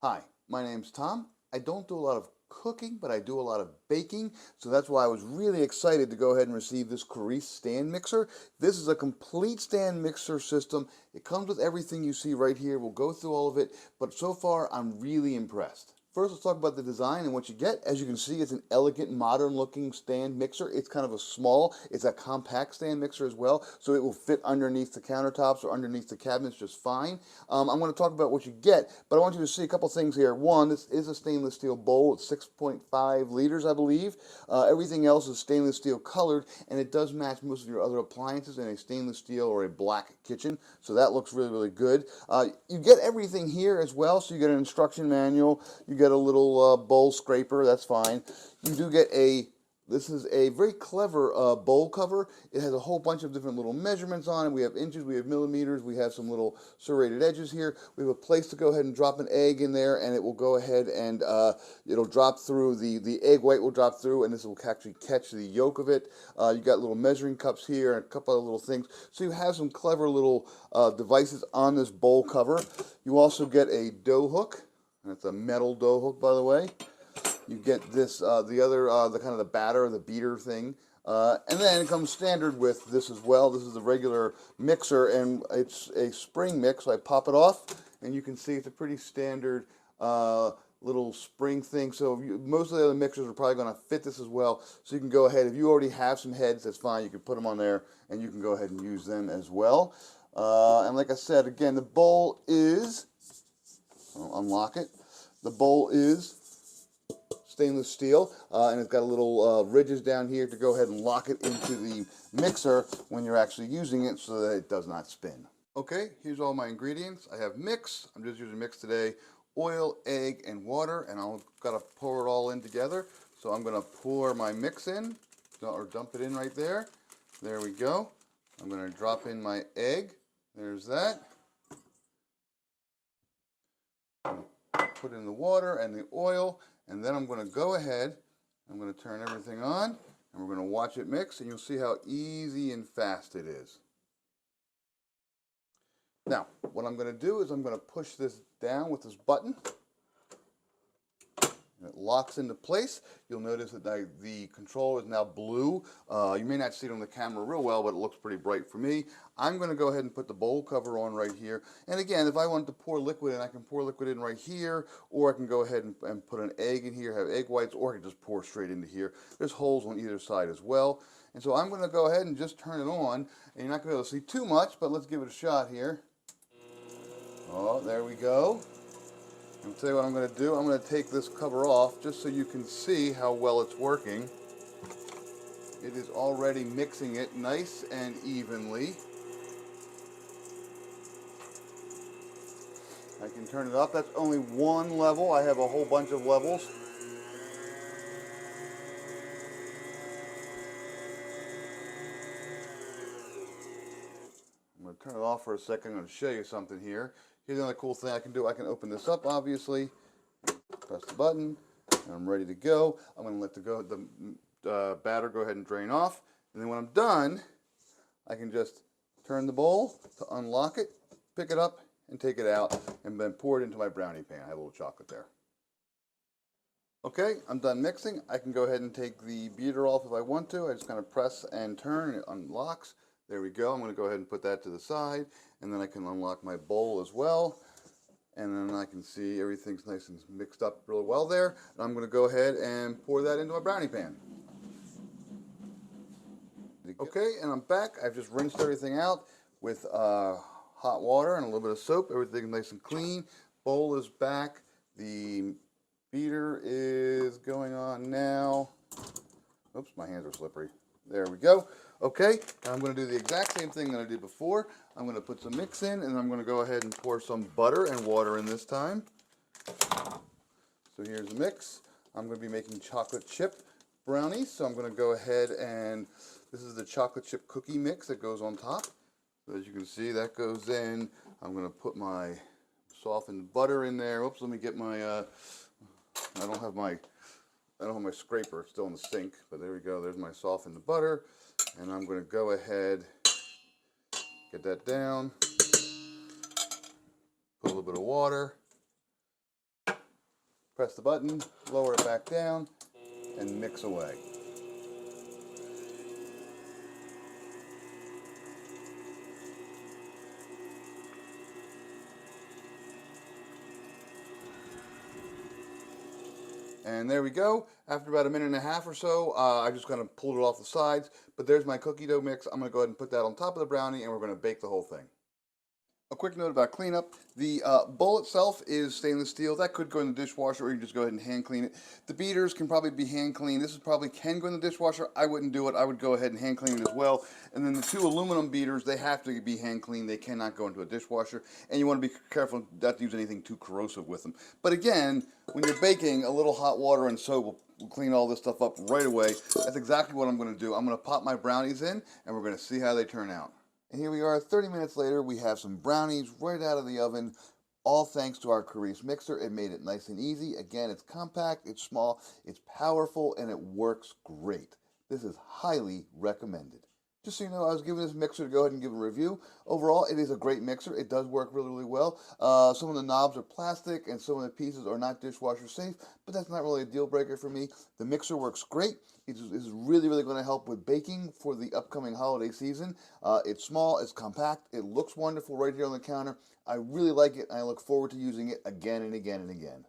Hi, my name's Tom. I don't do a lot of cooking, but I do a lot of baking, so that's why I was really excited to go ahead and receive this Carice stand mixer. This is a complete stand mixer system. It comes with everything you see right here. We'll go through all of it, but so far I'm really impressed. First, let's talk about the design and what you get. As you can see, it's an elegant, modern-looking stand mixer. It's kind of it's a compact stand mixer as well, so it will fit underneath the countertops or underneath the cabinets just fine. I'm going to talk about what you get, but I want you to see a couple things here. One, this is a stainless steel bowl. It's 6.5 liters, I believe. Everything else is stainless steel colored, and it does match most of your other appliances in a stainless steel or a black kitchen, so that looks really, really good. You get everything here as well, so you get an instruction manual, you get a little bowl scraper, that's fine. You do get this is a very clever bowl cover. It has a whole bunch of different little measurements on it. We have inches, we have millimeters, we have some little serrated edges here. We have a place to go ahead and drop an egg in there, and it will go ahead and it'll drop through, the egg white will drop through, and this will actually catch the yolk of it. You got little measuring cups here and a couple other little things. So you have some clever little devices on this bowl cover. You also get a dough hook, and it's a metal dough hook, by the way. You get this, the kind of the batter, the beater thing. And then it comes standard with this as well. This is the regular mixer, and it's a spring mix, so I pop it off, and you can see it's a pretty standard little spring thing. So most of the other mixers are probably going to fit this as well. So you can go ahead, if you already have some heads, that's fine. You can put them on there, and you can go ahead and use them as well. And like I said, again, the bowl is, I'll unlock it. The bowl is stainless steel, and it's got a little ridges down here to go ahead and lock it into the mixer when you're actually using it so that it does not spin. Okay, here's all my ingredients. I have mix. I'm just using mix today. Oil, egg, and water, and I've got to pour it all in together. So I'm going to pour my mix in, or dump it in right there. There we go. I'm going to drop in my egg. There's that. Put in the water and the oil, and then I'm going to go ahead, I'm going to turn everything on, and we're going to watch it mix, and you'll see how easy and fast it is. Now, what I'm going to do is I'm going to push this down with this button. It locks into place. You'll notice that the control is now blue. You may not see it on the camera real well, but it looks pretty bright for me. I'm going to go ahead and put the bowl cover on right here. And again, if I want to pour liquid in, I can pour liquid in right here, or I can go ahead and put an egg in here, have egg whites, or I can just pour straight into here. There's holes on either side as well. And so I'm going to go ahead and just turn it on. And you're not going to be able to see too much, but let's give it a shot here. Oh, there we go. I'll tell you what I'm going to do. I'm going to take this cover off just so you can see how well it's working. It is already mixing it nice and evenly. I can turn it up. That's only one level. I have a whole bunch of levels. I'm going to turn it off for a second. I'm going to show you something here. Here's another cool thing I can do. I can open this up, obviously. Press the button, and I'm ready to go. I'm going to let the batter go ahead and drain off. And then when I'm done, I can just turn the bowl to unlock it, pick it up, and take it out, and then pour it into my brownie pan. I have a little chocolate there. Okay, I'm done mixing. I can go ahead and take the beater off if I want to. I just kind of press and turn, and it unlocks. There we go. I'm going to go ahead and put that to the side, and then I can unlock my bowl as well. And then I can see everything's nice and mixed up really well there. And I'm going to go ahead and pour that into my brownie pan. Okay, and I'm back. I've just rinsed everything out with hot water and a little bit of soap. Everything's nice and clean. Bowl is back. The beater is going on now. Oops, my hands are slippery. There we go. Okay, I'm going to do the exact same thing that I did before. I'm going to put some mix in, and I'm going to go ahead and pour some butter and water in this time. So here's the mix. I'm going to be making chocolate chip brownies, so I'm going to go ahead and this is the chocolate chip cookie mix that goes on top. So as you can see, that goes in. I'm going to put my softened butter in there. Oops, let me get my I don't have my scraper. It's still in the sink, but there we go. There's my softened butter, and I'm going to go ahead, get that down, put a little bit of water, Press the button, lower it back down, and mix away. And there we go. After about a minute and a half or so, I just kind of pulled it off the sides. But there's my cookie dough mix. I'm going to go ahead and put that on top of the brownie, and we're going to bake the whole thing. A quick note about cleanup. The bowl itself is stainless steel. That could go in the dishwasher, or you just go ahead and hand clean it. The beaters can probably be hand cleaned. This is probably can go in the dishwasher. I wouldn't do it. I would go ahead and hand clean it as well. And then the two aluminum beaters, they have to be hand cleaned. They cannot go into a dishwasher. And you want to be careful not to use anything too corrosive with them. But again, when you're baking, a little hot water and soap will clean all this stuff up right away. That's exactly what I'm going to do. I'm going to pop my brownies in, and we're going to see how they turn out. And here we are 30 minutes later. We have some brownies right out of the oven, all thanks to our Carice mixer. It made it nice and easy. Again, it's compact, it's small, it's powerful, and it works great. This is highly recommended. Just so you know, I was giving this mixer to go ahead and give a review. Overall, it is a great mixer. It does work really, really well. Some of the knobs are plastic and some of the pieces are not dishwasher safe, but that's not really a deal breaker for me. The mixer works great. It is really, really going to help with baking for the upcoming holiday season. It's small, it's compact, it looks wonderful right here on the counter. I really like it, and I look forward to using it again and again and again.